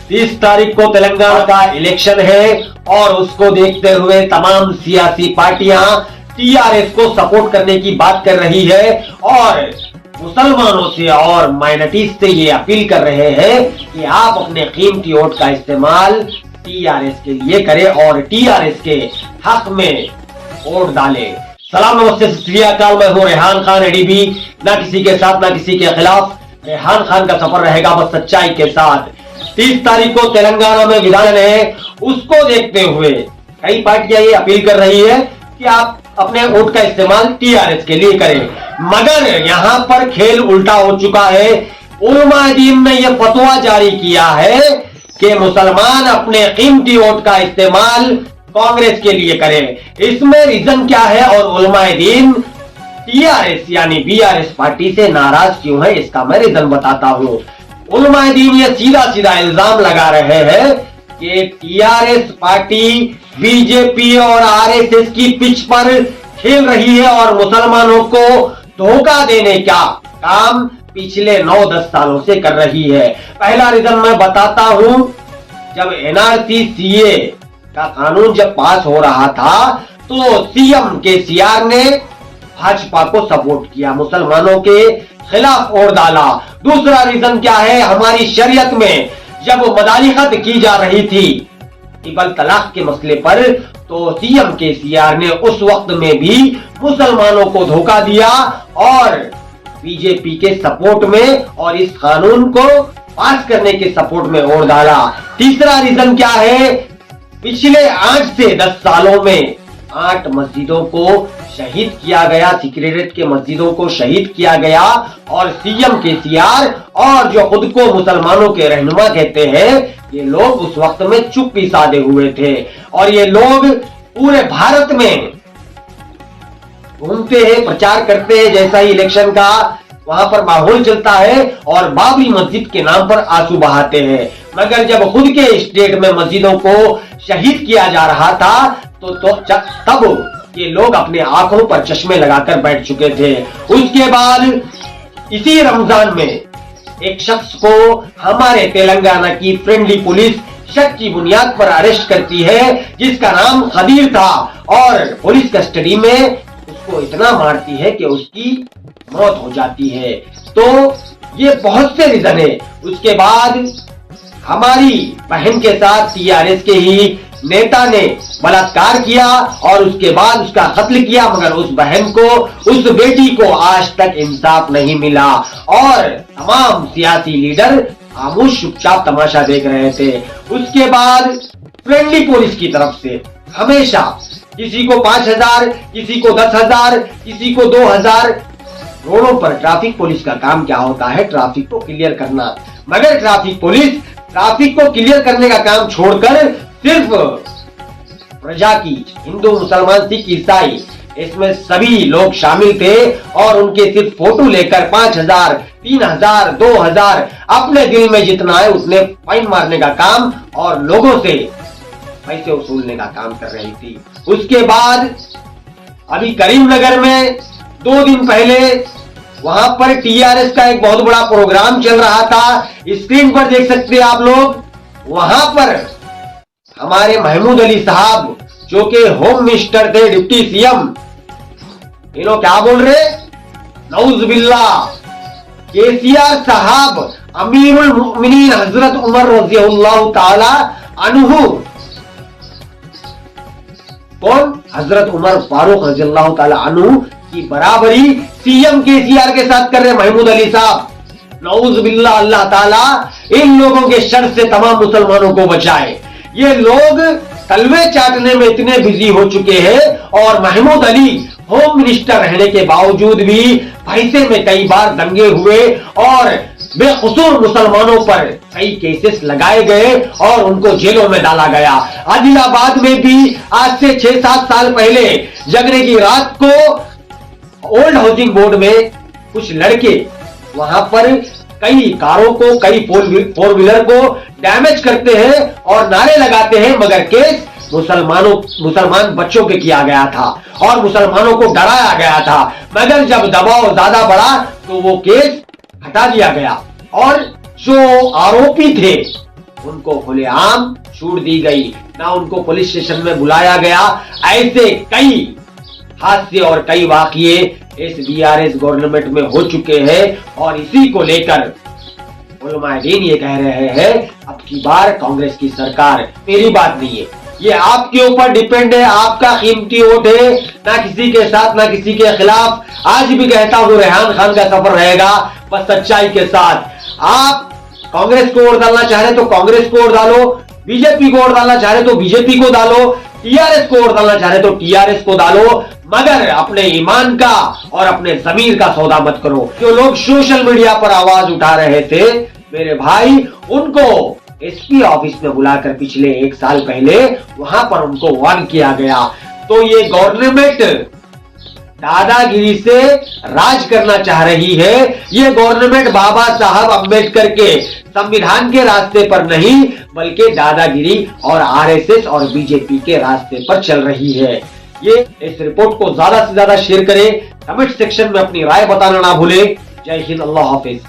30 तारीख को तेलंगाना का इलेक्शन है और उसको देखते हुए तमाम सियासी पार्टियां टीआरएस को सपोर्ट करने की बात कर रही है और मुसलमानों से और माइनॉरिटीज से ये अपील कर रहे हैं कि आप अपने कीमती वोट का इस्तेमाल टीआरएस के लिए करें और टीआरएस के हक में वोट डालें। सलाम नमस्ते सत श्री अकाल, मैं हूं रेहान खान एडीबी। ना किसी के साथ ना किसी के खिलाफ, रेहान खान का सफर रहेगा बस सच्चाई के साथ। 30 तारीख को तेलंगाना में विधान है, उसको देखते हुए कई पार्टियां ये अपील कर रही है कि आप अपने वोट का इस्तेमाल टीआरएस के लिए करें। मगर यहां पर खेल उल्टा हो चुका है। उलमाए दीन ने यह फतवा जारी किया है कि मुसलमान अपने कीमती वोट का इस्तेमाल कांग्रेस के लिए करें। इसमें रीजन क्या है और उलमाए दीन टीआरएस यानी बीआरएस पार्टी से नाराज क्यों है, इसका मैं रीजन बताता हूं। उलमाए दीन ये सीधा सीधा इल्जाम लगा रहे हैं कि टीआरएस पार्टी बीजेपी और आरएसएस की पिच पर खेल रही है और मुसलमानों को धोखा देने का काम पिछले 9-10 सालों से कर रही है। पहला रीजन मैं बताता हूं, जब एनआरसी सीए का कानून जब पास हो रहा था तो सीएम केसीआर ने भाजपा को सपोर्ट किया, मुसलमानों के खिलाफ वोट डाला। दूसरा रीजन क्या है, हमारी शरीयत में जब मदालिखत की जा रही थी ट्रिपल तलाक के मसले पर तो सीएम केसीआर ने उस वक्त में भी मुसलमानों को धोखा दिया और बीजेपी के सपोर्ट में और इस कानून को पास करने के सपोर्ट में वोट डाला। तीसरा रीजन क्या है, पिछले 8 से 10 सालों में 8 मस्जिदों को शहीद किया गया, सिक्रेट के मस्जिदों को शहीद किया गया और सीएम केसीआर और जो खुद को मुसलमानों के रहनुमा कहते हैं, ये लोग उस वक्त में चुप्पी साधे हुए थे और ये लोग पूरे भारत में घूमते हैं, प्रचार करते हैं। जैसा ही इलेक्शन का वहां पर माहौल चलता है और बाबरी मस्जिद के नाम पर आंसू बहाते हैं। मगर जब खुद के स्टेट में मस्जिदों को शहीद किया जा रहा था तो तब ये लोग अपने आंखों पर चश्मे लगाकर बैठ चुके थे। उसके बाद इसी रमजान में एक शख्स को हमारे तेलंगाना की फ्रेंडली पुलिस शक की बुनियाद पर अरेस्ट करती है, जिसका नाम खदीर था और पुलिस कस्टडी में उसको इतना मारती है कि उसकी मौत हो जाती है। तो ये बहुत से रीजन है। उसके बाद हमारी बहन के साथ टीआरएस के ही नेता ने बलात्कार किया और उसके बाद उसका कत्ल किया, मगर उस बहन को, उस बेटी को आज तक इंसाफ नहीं मिला और तमाम सियासी लीडर खामोश चुपचाप तमाशा देख रहे थे। उसके बाद फ्रेंडली पुलिस की तरफ से हमेशा किसी को 5,000, किसी को 10,000, किसी को 2,000। रोडों पर ट्रैफिक पुलिस का काम क्या होता है, ट्रैफिक को क्लियर करना। मगर ट्रैफिक पुलिस ट्रैफिक को क्लियर करने का काम छोड़कर सिर्फ प्रजा की, हिंदू मुसलमान सिख ईसाई, इसमें सभी लोग शामिल थे और उनके सिर्फ फोटो लेकर 5,000, 3,000, 2,000 अपने दिल में जितना है उतने फाइन मारने का काम और लोगों से पैसे वसूलने का काम कर रही थी। उसके बाद अभी करीमनगर में 2 दिन पहले वहां पर टीआरएस का एक बहुत बड़ा प्रोग्राम चल रहा था। स्क्रीन पर देख सकते हैं आप लोग। वहां पर हमारे महमूद अली साहब जो कि होम मिनिस्टर थे, डिप्टी सीएम, इन्हों क्या बोल रहे, नऊज बिल्लाह, केसीआर साहब अमीरुल मुमिनीन हजरत उमर रज़ियल्लाहु ताला अन्हु, कौन, हजरत उमर फारूक रज़ियल्लाहु ताला अन्हु की बराबरी सीएम केसीआर के साथ कर रहे महमूद अली साहब। नऊज बिल्लाह, अल्लाह ताला इन लोगों के शर से तमाम मुसलमानों को बचाए। ये लोग तलवे चाटने में इतने बिजी हो चुके हैं और महमूद अली होम मिनिस्टर रहने के बावजूद भी पैसे में कई बार दंगे हुए और बेकसूर मुसलमानों पर कई केसेस लगाए गए और उनको जेलों में डाला गया। आदिलाबाद में भी आज से 6-7 साल पहले जगने की रात को ओल्ड हाउसिंग बोर्ड में कुछ लड़के वहां पर कई कारों को, कई फोर व्हीलर को डैमेज करते हैं और नारे लगाते हैं, मगर केस मुसलमान बच्चों के किया गया था और मुसलमानों को डराया गया था। मगर जब दबाव ज्यादा बढ़ा तो वो केस हटा दिया गया और जो आरोपी थे उनको खुलेआम छूट दी गई, ना उनको पुलिस स्टेशन में बुलाया गया। ऐसे कई हादसे और कई वाकये इस बीआरएस गवर्नमेंट में हो चुके हैं और इसी को लेकर उलमाए दीन ये कह रहे हैं अब की बार कांग्रेस की सरकार, मेरी बात नहीं है, ये आपके ऊपर डिपेंड है, आपका कीमती वोट है, ना किसी के साथ ना किसी के खिलाफ। आज भी कहता हूं रेहान खान का सफर रहेगा बस सच्चाई के साथ। आप कांग्रेस को वोट डालना चाह रहे तो कांग्रेस को वोट डालो, बीजेपी को वोट डालना चाह रहे तो बीजेपी को डालो, टीआरएस को वोट डालना चाह रहे तो टीआरएस को डालो, मगर अपने ईमान का और अपने जमीर का सौदा मत करो। जो लोग सोशल मीडिया पर आवाज उठा रहे थे मेरे भाई, उनको एसपी ऑफिस में बुलाकर पिछले 1 साल पहले वहां पर उनको वार्न किया गया। तो ये गवर्नमेंट दादागिरी से राज करना चाह रही है। ये गवर्नमेंट बाबा साहब अम्बेडकर के संविधान के रास्ते पर नहीं बल्कि दादागिरी और आरएसएस और बीजेपी के रास्ते पर चल रही है। ये इस रिपोर्ट को ज्यादा से ज्यादा शेयर करें, कमेंट सेक्शन में अपनी राय बताना ना भूलें। जय हिंद, अल्लाह हाफिज।